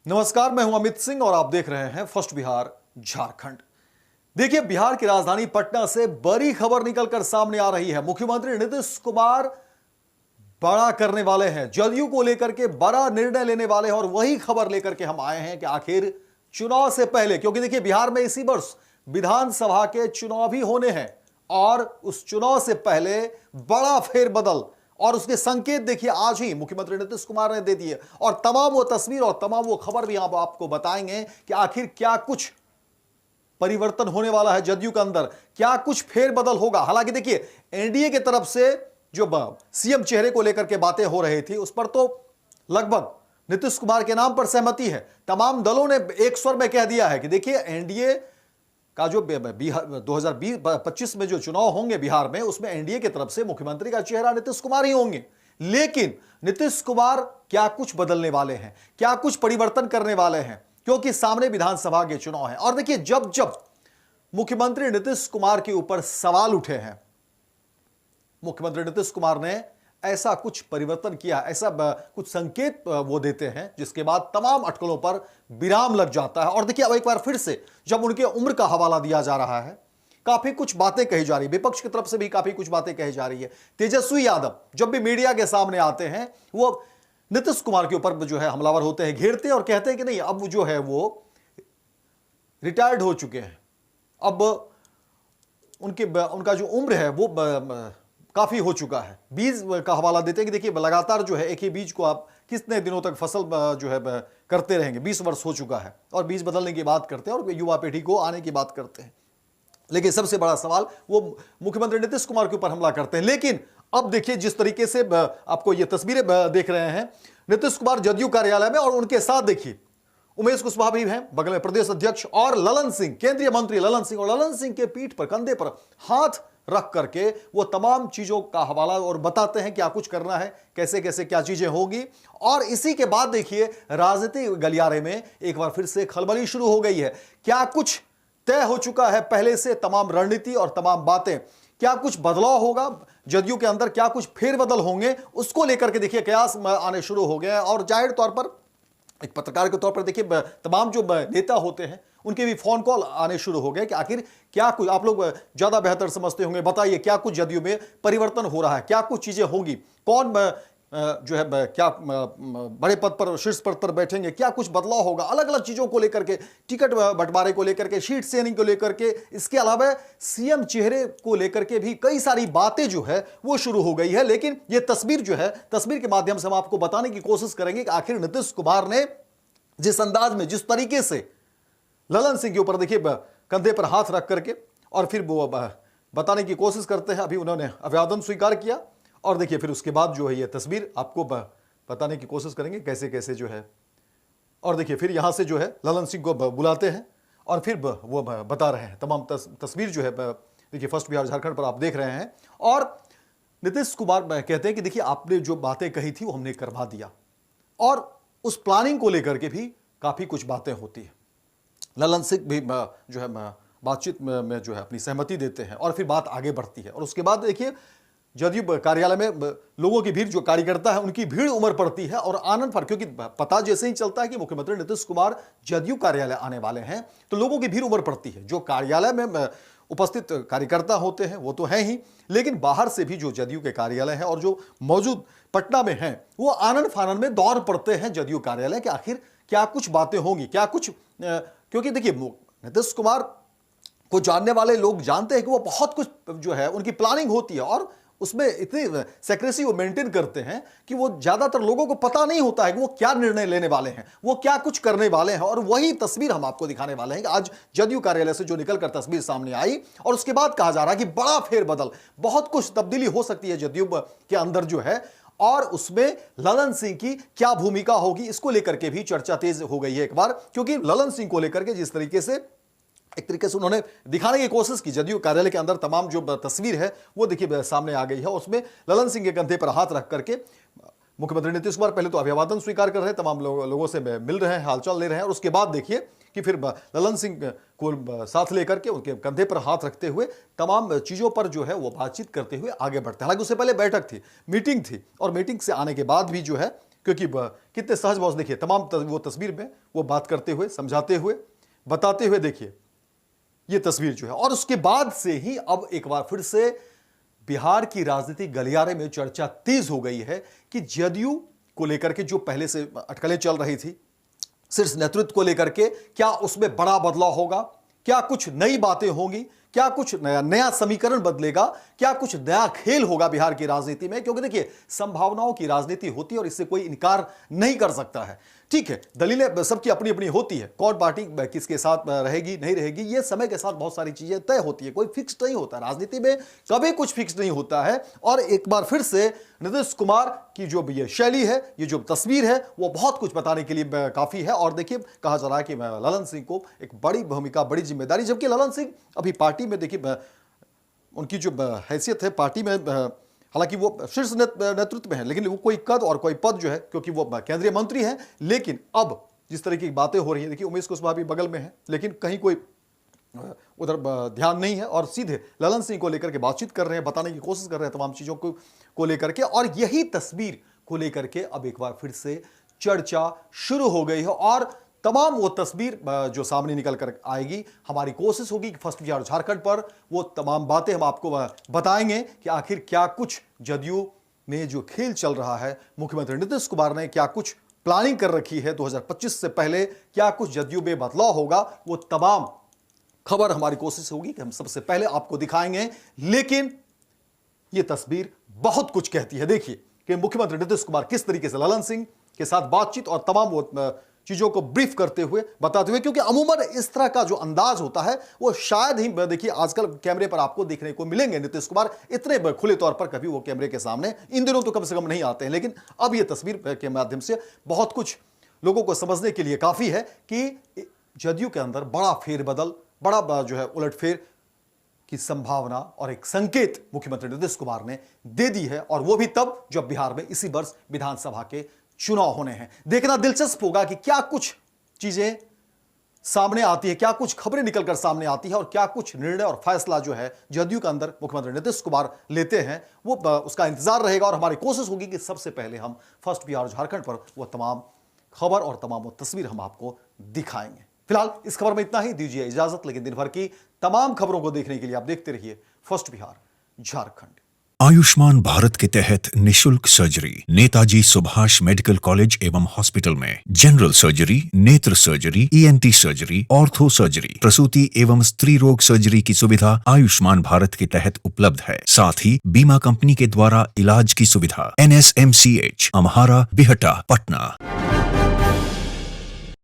नमस्कार, मैं हूं अमित सिंह और आप देख रहे हैं फर्स्ट बिहार झारखंड। देखिए, बिहार की राजधानी पटना से बड़ी खबर निकलकर सामने आ रही है। मुख्यमंत्री नीतीश कुमार बड़ा करने वाले हैं, जदयू को लेकर के बड़ा निर्णय लेने वाले हैं और वही खबर लेकर के हम आए हैं कि आखिर चुनाव से पहले, क्योंकि देखिए बिहार में इसी वर्ष विधानसभा के चुनाव भी होने हैं और उस चुनाव से पहले बड़ा फेरबदल और उसके संकेत देखिए आज ही मुख्यमंत्री नीतीश कुमार ने दे दिए और तमाम वो तस्वीर और तमाम वो खबर भी हम आपको बताएंगे कि आखिर क्या कुछ परिवर्तन होने वाला है जदयू के अंदर, क्या कुछ फेरबदल होगा। हालांकि देखिए एनडीए की तरफ से जो सीएम चेहरे को लेकर के बातें हो रही थी उस पर तो लगभग नीतीश कुमार के नाम पर सहमति है। तमाम दलों ने एक स्वर में कह दिया है कि देखिए एनडीए का जो 2025 में जो चुनाव होंगे बिहार में, उसमें एनडीए की तरफ से मुख्यमंत्री का चेहरा नीतीश कुमार ही होंगे। लेकिन नीतीश कुमार क्या कुछ बदलने वाले हैं, क्या कुछ परिवर्तन करने वाले हैं, क्योंकि सामने विधानसभा के चुनाव हैं। और देखिए जब जब मुख्यमंत्री नीतीश कुमार के ऊपर सवाल उठे हैं, मुख्यमंत्री नीतीश कुमार ने ऐसा कुछ परिवर्तन किया, ऐसा कुछ संकेत वो देते हैं जिसके बाद तमाम अटकलों पर विराम लग जाता है। और देखिए अब एक बार फिर से जब उनके उम्र का हवाला दिया जा रहा है, काफी कुछ बातें कही जा रही है, विपक्ष की तरफ से भी काफी कुछ बातें कही जा रही है। तेजस्वी यादव जब भी मीडिया के सामने आते हैं वो नीतीश कुमार के ऊपर जो है हमलावर होते हैं, घेरते हैं और कहते हैं कि नहीं अब जो है वो रिटायर्ड हो चुके हैं, अब उनका जो उम्र है वो काफी हो चुका है। बीज का हवाला देते हैं कि देखिए लगातार जो है एक ही बीज को आप कितने दिनों तक फसल जो है करते रहेंगे, 20 वर्ष हो चुका है और बीज बदलने की बात करते हैं और युवा पीढ़ी को आने की बात करते हैं। लेकिन सबसे बड़ा सवाल वो मुख्यमंत्री नीतीश कुमार के ऊपर हमला करते हैं। लेकिन अब देखिए जिस तरीके से आपको ये तस्वीरें देख रहे हैं, नीतीश कुमार जदयू कार्यालय में और उनके साथ देखिए उमेश कुशवाहा भी हैं बगल में, प्रदेश अध्यक्ष, और ललन सिंह, केंद्रीय मंत्री ललन सिंह, और ललन सिंह के पीठ पर, कंधे पर हाथ रख करके वो तमाम चीजों का हवाला और बताते हैं क्या कुछ करना है, कैसे कैसे क्या चीजें होगी। और इसी के बाद देखिए राजनीतिक गलियारे में एक बार फिर से खलबली शुरू हो गई है। क्या कुछ तय हो चुका है पहले से, तमाम रणनीति और तमाम बातें, क्या कुछ बदलाव होगा जदयू के अंदर, क्या कुछ फेरबदल होंगे, उसको लेकर के देखिए कयास आने शुरू हो गए हैं। और जाहिर तौर पर एक पत्रकार के तौर पर देखिए तमाम जो नेता होते हैं उनके भी फोन कॉल आने शुरू हो गए कि आखिर क्या कुछ, आप लोग ज्यादा बेहतर समझते होंगे, बताइए क्या कुछ जदयू में परिवर्तन हो रहा है, क्या कुछ चीजें होंगी, कौन जो है क्या बड़े पद पर, शीर्ष पद पर बैठेंगे, क्या कुछ बदलाव होगा, अलग अलग चीजों को लेकर के, टिकट बंटवारे को लेकर के, सीट शेयरिंग को लेकर के, इसके अलावा सीएम चेहरे को लेकर के भी कई सारी बातें जो है वो शुरू हो गई है। लेकिन ये तस्वीर जो है, तस्वीर के माध्यम से हम आपको बताने की कोशिश करेंगे कि आखिर नीतीश कुमार ने जिस अंदाज में, जिस तरीके से ललन सिंह के ऊपर देखिए कंधे पर हाथ रख करके और फिर वो बताने की कोशिश करते हैं, अभी उन्होंने अभिवादन स्वीकार किया और देखिए फिर उसके बाद जो है ये तस्वीर आपको बताने की कोशिश करेंगे कैसे कैसे जो है। और देखिए फिर यहां से जो है ललन सिंह को बुलाते हैं और फिर वो बता रहे हैं तमाम तस्वीर जो है देखिए फर्स्ट बिहार झारखंड पर आप देख रहे हैं। और नीतीश कुमार कहते हैं कि देखिए आपने जो बातें कही थी वो हमने करवा दिया और उस प्लानिंग को लेकर के भी काफी कुछ बातें होती है। ललन सिंह भी जो है बातचीत में जो है अपनी सहमति देते हैं और फिर बात आगे बढ़ती है। और उसके बाद देखिए जदयू कार्यालय में लोगों की भीड़, जो कार्यकर्ता है उनकी भीड़ उमड़ पड़ती है और आनंद पर, क्योंकि पता जैसे ही चलता है कि मुख्यमंत्री नीतीश कुमार जदयू कार्यालय आने वाले हैं तो लोगों की भीड़ उमड़ पड़ती है। जो कार्यालय में उपस्थित कार्यकर्ता होते हैं वो तो हैं ही, लेकिन बाहर से भी जो जदयू के कार्यालय है और जो मौजूद पटना में हैं वो आनंद फानंद में दौड़ पड़ते हैं जदयू कार्यालय कि आखिर क्या कुछ बातें होंगी, क्या कुछ, क्योंकि देखिए नीतीश कुमार को जानने वाले लोग जानते हैं कि वो बहुत कुछ जो है उनकी प्लानिंग होती है और उसमें इतनी सेक्रेसी वो मेंटेन करते हैं कि वो ज्यादातर लोगों को पता नहीं होता है कि वो क्या निर्णय लेने वाले हैं, वो क्या कुछ करने वाले हैं। और वही तस्वीर हम आपको दिखाने वाले हैं कि आज जदयू कार्यालय से जो निकलकर तस्वीर सामने आई और उसके बाद कहा जा रहा है कि बड़ा फेरबदल, बहुत कुछ तब्दीली हो सकती है जदयू के अंदर जो है, और उसमें ललन सिंह की क्या भूमिका होगी इसको लेकर के भी चर्चा तेज हो गई है एक बार, क्योंकि ललन सिंह को लेकर के जिस तरीके से एक तरीके से उन्होंने दिखाने की कोशिश की जदयू कार्यालय के अंदर, तमाम जो तस्वीर है वो देखिए सामने आ गई है। उसमें ललन सिंह के कंधे पर हाथ रख करके मुख्यमंत्री नीतीश कुमार पहले तो अभिवादन स्वीकार कर रहे हैं, तमाम लोगों से मिल रहे हैं, हालचाल ले रहे हैं और उसके बाद देखिए कि फिर ललन सिंह को साथ लेकर के उनके कंधे पर हाथ रखते हुए तमाम चीजों पर जो है वो बातचीत करते हुए आगे बढ़ते हैं। हालांकि उससे पहले बैठक थी, मीटिंग थी और मीटिंग से आने के बाद भी जो है क्योंकि कितने सहज भाव से देखिए तमाम वो तस्वीर में वो बात करते हुए, समझाते हुए, बताते हुए, देखिए ये तस्वीर जो है। और उसके बाद से ही अब एक बार फिर से बिहार की राजनीतिक गलियारे में चर्चा तेज हो गई है कि जदयू को लेकर के जो पहले से अटकलें चल रही थी शीर्ष नेतृत्व को लेकर के, क्या उसमें बड़ा बदलाव होगा, क्या कुछ नई बातें होंगी, क्या कुछ नया समीकरण बदलेगा, क्या कुछ नया खेल होगा बिहार की राजनीति में। क्योंकि देखिए संभावनाओं की राजनीति होती है और इससे कोई इनकार नहीं कर सकता है। ठीक है, दलीलें सबकी अपनी अपनी होती है, कौन पार्टी किसके साथ रहेगी नहीं रहेगी, ये समय के साथ बहुत सारी चीजें तय होती है, कोई फिक्स नहीं होता राजनीति में, कभी कुछ फिक्स नहीं होता है। और एक बार फिर से नीतीश कुमार की जो ये शैली है, ये जो तस्वीर है, वो बहुत कुछ बताने के लिए काफी है। और देखिए कहा जा रहा है कि ललन सिंह को एक बड़ी भूमिका, बड़ी जिम्मेदारी, जबकि ललन सिंह अभी पार्टी में देखिए उनकी जो हैसियत है पार्टी में, हालांकि वो शीर्ष नेतृत्व में है, लेकिन वो कोई कद और कोई पद जो है, क्योंकि वो केंद्रीय मंत्री हैं। लेकिन अब जिस तरह की बातें हो रही हैं, देखिए उमेश कुशवाहा भी बगल में है, लेकिन कहीं कोई उधर ध्यान नहीं है और सीधे ललन सिंह को लेकर के बातचीत कर रहे हैं, बताने की कोशिश कर रहे हैं तमाम चीजों को लेकर के। और यही तस्वीर को लेकर के अब एक बार फिर से चर्चा शुरू हो गई है और तमाम वो तस्वीर जो सामने निकल कर आएगी, हमारी कोशिश होगी कि फर्स्ट बिहार झारखंड पर वो तमाम बातें हम आपको बताएंगे कि आखिर क्या कुछ जदयू में जो खेल चल रहा है, मुख्यमंत्री नीतीश कुमार ने क्या कुछ प्लानिंग कर रखी है 2025 से पहले, क्या कुछ जदयू में बदलाव होगा, वो तमाम खबर हमारी कोशिश होगी कि हम सबसे पहले आपको दिखाएंगे। लेकिन ये तस्वीर बहुत कुछ कहती है। देखिए कि मुख्यमंत्री नीतीश कुमार किस तरीके से ललन सिंह के साथ बातचीत और तमाम वो चीजों को ब्रीफ करते हुए, बताते हुए, क्योंकि अमूमन इस तरह का जो अंदाज होता है वो शायद ही देखिए आजकल कैमरे पर आपको देखने को मिलेंगे। नीतीश कुमार इतने खुले तौर पर कभी वो कैमरे के सामने इन दिनों तो कम से कम नहीं आते हैं, लेकिन अब ये तस्वीर के माध्यम से बहुत कुछ लोगों को समझने के लिए काफी है कि जदयू के अंदर बड़ा फेरबदल, बड़ा जो है उलटफेर की संभावना और एक संकेत मुख्यमंत्री नीतीश कुमार ने दे दी है। और वो भी तब जब बिहार में इसी वर्ष विधानसभा के चुनाव होने हैं। देखना दिलचस्प होगा कि क्या कुछ चीजें सामने आती है, क्या कुछ खबरें निकलकर सामने आती है और क्या कुछ निर्णय और फैसला जो है जदयू के अंदर मुख्यमंत्री नीतीश कुमार लेते हैं, वो उसका इंतजार रहेगा। और हमारी कोशिश होगी कि सबसे पहले हम फर्स्ट बिहार झारखंड पर वो तमाम खबर और तमाम वो तस्वीर हम आपको दिखाएंगे। फिलहाल इस खबर में इतना ही, दीजिए इजाजत। लेकिन दिन भर की तमाम खबरों को देखने के लिए आप देखते रहिए फर्स्ट बिहार झारखंड। आयुष्मान भारत के तहत निशुल्क surgery Netaji Subhash medical college एवं हॉस्पिटल में जनरल सर्जरी, नेत्र surgery, ENT surgery, ortho surgery, प्रसूति एवं स्त्री रोग सर्जरी की सुविधा आयुष्मान भारत के तहत उपलब्ध है। साथ ही बीमा कंपनी के द्वारा इलाज की सुविधा। NSMCH, अम्हारा, बिहटा, पटना।